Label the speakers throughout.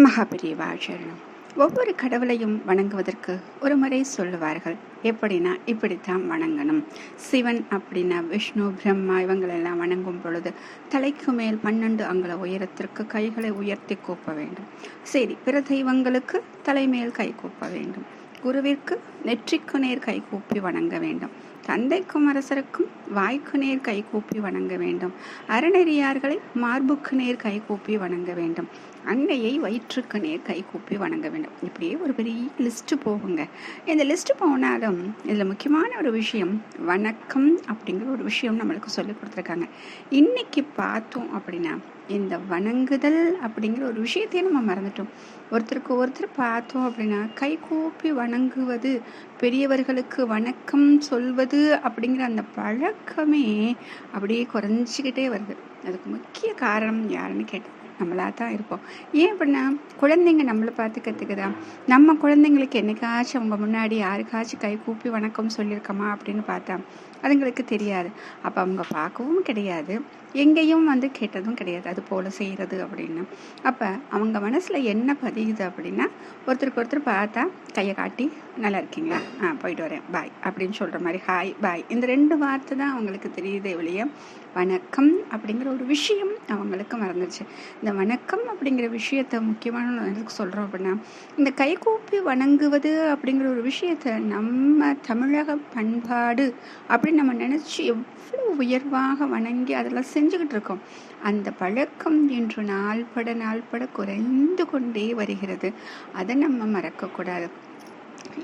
Speaker 1: மகாபெரிவாச்சரணம். ஒவ்வொரு கடவுளையும் வணங்குவதற்கு ஒரு முறை சொல்லுவார்கள். எப்படின்னா இப்படித்தான் வணங்கணும். சிவன் அப்படின்னா விஷ்ணு, பிரம்மா இவங்களெல்லாம் வணங்கும் பொழுது தலைக்கு மேல் 12 அங்குல உயரத்திற்கு கைகளை உயர்த்தி கூப்ப வேண்டும். சரி, பிற தெய்வங்களுக்கு தலைமேல் கை கூப்ப வேண்டும். குருவிற்கு நெற்றிக்கு நேர் கை கூப்பி வணங்க வேண்டும். தந்தைக்கும் அரசருக்கும் வாய்க்கு நேர் கை கூப்பி வணங்க வேண்டும். அறநெறியார்களை மார்புக்கு நேர் கை கூப்பி வணங்க வேண்டும். அன்னையை வயிற்றுக்கு நேர் கை கூப்பி வணங்க வேண்டும். இப்படியே ஒரு பெரிய லிஸ்ட்டு போகுங்க. இந்த லிஸ்ட்டு போனாலும் இதில் முக்கியமான ஒரு விஷயம் வணக்கம் அப்படிங்கிற ஒரு விஷயம் நம்மளுக்கு சொல்லி கொடுத்துருக்காங்க. இன்னைக்கு பார்த்தோம் அப்படின்னா இந்த வணங்குதல் அப்படிங்கிற ஒரு விஷயத்தையே நம்ம மறந்துட்டோம். ஒருத்தருக்கு ஒருத்தர் பார்த்தோம் அப்படின்னா கை கூப்பி வணங்குவது, பெரியவர்களுக்கு வணக்கம் சொல்வது அப்படிங்கிற அந்த பழக்கமே அப்படியே குறைஞ்சிக்கிட்டே வருது. அதுக்கு முக்கிய காரணம் யாருன்னு கேட்டால் நம்மளா தான் இருப்போம். ஏன் அப்படின்னா குழந்தைங்க நம்மளை பார்த்து கற்றுக்குதா? நம்ம குழந்தைங்களுக்கு என்னைக்காச்சும் அவங்க முன்னாடி யாருக்காச்சும் கை கூப்பி வணக்கம் சொல்லியிருக்கோமா அப்படின்னு பார்த்தா அதுங்களுக்கு தெரியாது. அப்போ அவங்க பார்க்கவும் கிடையாது, எங்கேயும் கேட்டதும் கிடையாது அது போல் செய்கிறது அப்படின்னு. அப்போ அவங்க மனசில் என்ன பதியுது அப்படின்னா ஒருத்தருக்கு ஒருத்தர் பார்த்தா கையை காட்டி நல்லா இருக்கீங்களா, போயிட்டு வரேன், பாய் அப்படின்னு சொல்கிற மாதிரி ஹாய் பாய், இந்த 2 வார்த்தை தான் அவங்களுக்கு தெரியுதே ஒழிய வணக்கம் அப்படிங்கிற ஒரு விஷயம் அவங்களுக்கு மறந்துச்சு. இந்த வணக்கம் அப்படிங்கிற விஷயத்த முக்கியமான எதுக்கு சொல்கிறோம் அப்படின்னா இந்த கைகூப்பி வணங்குவது அப்படிங்கிற ஒரு விஷயத்த நம்ம தமிழக பண்பாடு அப்படின்னு நம்ம நினச்சி எவ்வளோ உயர்வாக வணங்கி அதெல்லாம் செஞ்சுக்கிட்டு இருக்கோம். அந்த பழக்கம் இன்று நாள்பட குறைந்து கொண்டே வருகிறது. அதை நம்ம மறக்கக்கூடாது.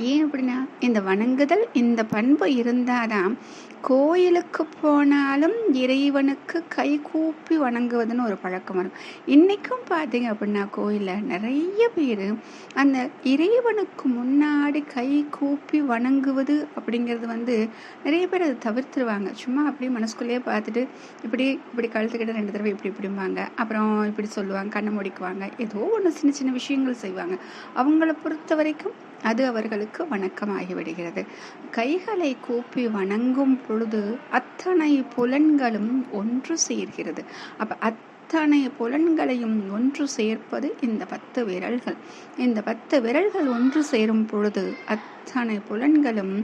Speaker 1: ஏன் அப்படின்னா இந்த வணங்குதல், இந்த பண்பு இருந்தாதான் கோயிலுக்கு போனாலும் இறைவனுக்கு கை கூப்பி வணங்குவதுன்னு ஒரு பழக்கம் வரும். இன்னைக்கும் பார்த்தீங்க அப்படின்னா கோயிலில் நிறைய பேர் அந்த இறைவனுக்கு முன்னாடி கை கூப்பி வணங்குவது அப்படிங்கிறது நிறைய பேர் அதை தவிர்த்துருவாங்க. சும்மா அப்படியே மனசுக்குள்ளேயே பார்த்துட்டு இப்படி கழுத்துக்கிட்ட 2 தடவை இப்படிம்பாங்க, அப்புறம் இப்படி சொல்லுவாங்க, கண்ணை முடிக்குவாங்க, ஏதோ ஒன்று சின்ன சின்ன விஷயங்கள் செய்வாங்க. அவங்கள பொறுத்த வரைக்கும் அது அவர்களுக்கு வணக்கமாகிவிடுகிறது. கைகளை கூப்பி வணங்கும் பொழுது அத்தனை புலன்களும் ஒன்று சேர்கிறது. அப்ப அத்தனை புலன்களையும் ஒன்று சேர்ப்பது இந்த 10 விரல்கள். இந்த 10 விரல்கள் ஒன்று சேரும் பொழுது அத்தனை புலன்களும்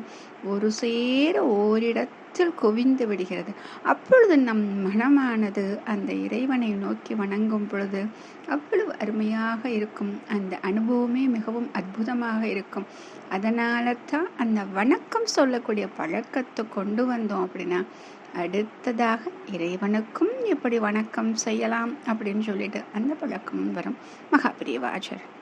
Speaker 1: ஒரு சேர ஓரிடத்தில் குவிந்து விடுகிறது. அப்பொழுது நம் மனமானது அந்த இறைவனை நோக்கி வணங்கும் பொழுது அவ்வளவு அருமையாக இருக்கும். அந்த அனுபவமே மிகவும் அற்புதமாக இருக்கும். அதனால தான் அந்த வணக்கம் சொல்லக்கூடிய பழக்கத்தை கொண்டு வந்தோம் அப்படின்னா அடுத்ததாக இறைவனுக்கும் எப்படி வணக்கம் செய்யலாம் அப்படின்னு சொல்லிட்டு அந்த பழக்கமும் வரும். மகாபெரிவாச்சரணம்.